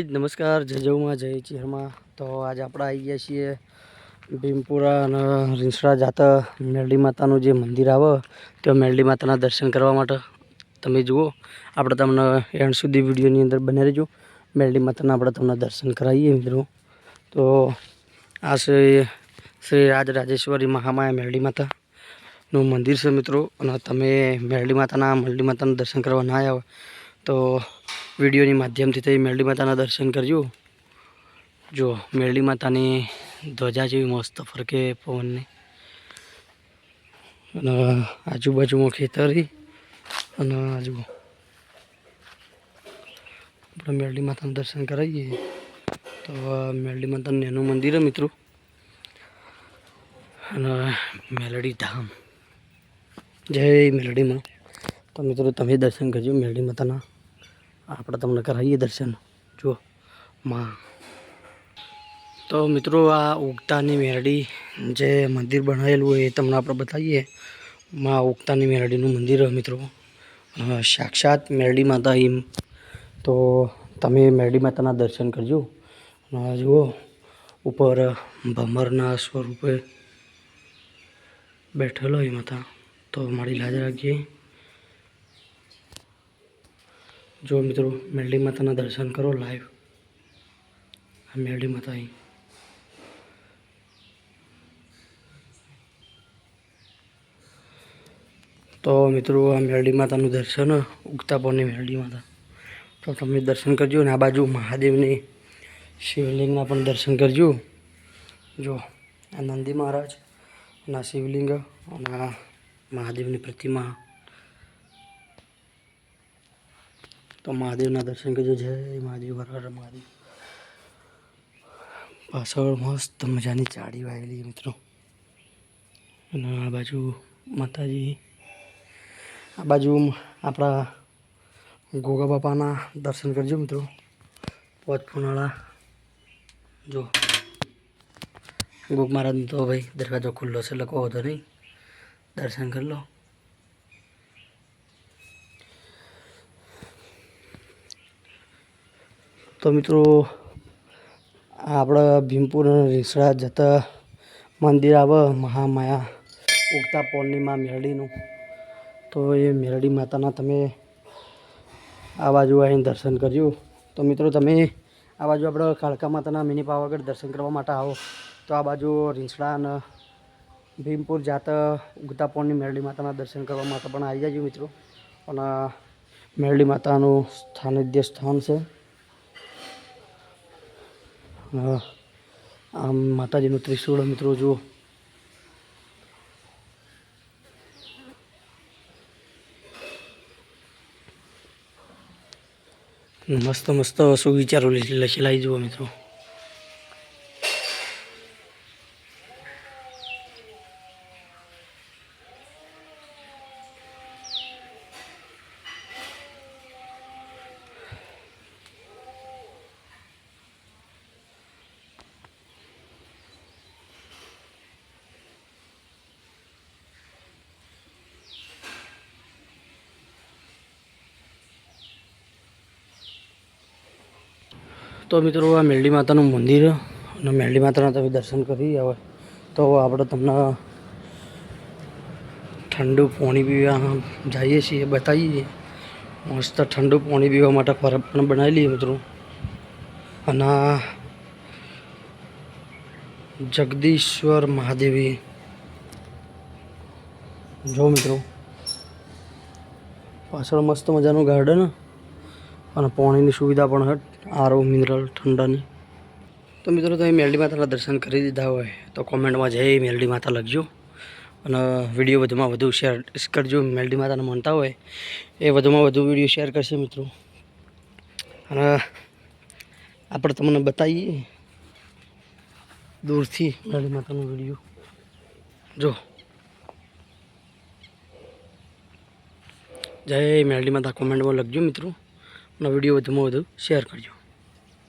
नमस्कार जय जौमा जय चिहरमा। तो आज आप आई गया छे भीमपुरा રીંછણા जाता मेलडी माताનું જે મંદિર આવે તો मेलडी माताના દર્શન કરવા માટે તમે જુઓ આપણે તમને એન્ડ સુધી વિડીયોની અંદર બને રહેજો। मेलडी माताના આપણે તમને દર્શન કરાવીએ મિત્રો। તો આ શ્રી રાજરાજેશ્વરી મહામાયા मेलडी માતાનું મંદિર છે મિત્રો। અને તમે मेलडी માતાના દર્શન કરવા ના આવ્યા तो वीडियो माध्यम थी मेलडी माता दर्शन करजो। जो मेलडी माता ध्वजा जी मस्त फरके पवन ने आजूबाजू में खेतरी आजू अपने मेलडी माता दर्शन कराइए। तो मेलडी माता नेनु मंदिर है मित्रों। मेलडी धाम जय मेलडी माँ। तो मित्रों तमे दर्शन करजो मेलडी माता आप तमने कराइए दर्शन जो माँ। तो मित्रों आ उगतानी मेलडी जे मंदिर बनाएलू है तमने आप बताइए। माँ उगतानी मेलडी मंदिर है मित्रों। साक्षात मेलडी माता ही। तो तमे मेलडी माता दर्शन करजो। जुओ ऊपर भमरना स्वरूपे बैठेलो है माता। तो मारी लाज राखिए। जो मित्रों मेलडी माता दर्शन करो लाइव। मेलडी माता ही तो मित्रों आ मेलडी माता दर्शन उगता पौनी मेलडी माता। तो तमे दर्शन करजो। आ बाजू महादेव ने शिवलिंग दर्शन करजो। जो आ नंदी महाराज ना शिवलिंग महादेव की प्रतिमा। तो महादेव दर्शन करजो। जय महादेव हर हर महादेव। पाछळ मस्त मजानी चाड़ी वायेली मित्रों। आ बाजू माताजी आ बाजू अपना गोगा बापा दर्शन करजो मित्रों। पोचपुनाला जो गोग महाराज तो भाई दरवाजो खुल्लो से लको होतो नहीं दर्शन कर लो। तो मित्रों आपड़ा भीमपुर રીંછણા जता मंदिर आवे महामाया उगता पूर्णिमा मेलडी। तो ये मेलडी माता तमे आ बाजू आई दर्शन करजो। तो मित्रों तमे आ बाजू अपने कालका माता मिनी पावागढ़ दर्शन करवा माटे आओ तो आ बाजू રીંછણા भीमपुर जाता उगता पूर्णिमा मेलडी माता दर्शन करवा माटे पण आई जाजो मित्रों। और मेलडी मातानु सानिध्य स्थान से आम माताजी त्रिशूल मित्रों जो मस्त मस्त सुविचारों लखेलाई जुओ मित्रों। तो मित्रों आ मेलडी माता मंदिर और मेलडी माता तब दर्शन करी आवे। तो आप तमने ठंडू पानी पीवा जाइए छे बताइए। मस्त ठंडू पानी पीवा माटे परब पण बनावेली मित्रों। अना जगदीश्वर महादेवी जो मित्रों पाछळ मस्त मजानु गार्डन और पानी की सुविधा पण है आरो मिनरल ठंडा। तो मित्रों तुम मेलडी माता दर्शन कर दीधा हो तो कॉमेंट में जय मेलडी माता लखजो। और विडियो वधुमां वधु शेर करजो। मेलडी माता मानता हो ये वधुमां वधु विडियो शेर करशे मित्रों। और आप तमने बताइए दूर थी मेलडी माता विडियो जो जय मेलडी माता कॉमेंट में लखजो मित्रों। विडियो वधुमां वधु शेर करजो।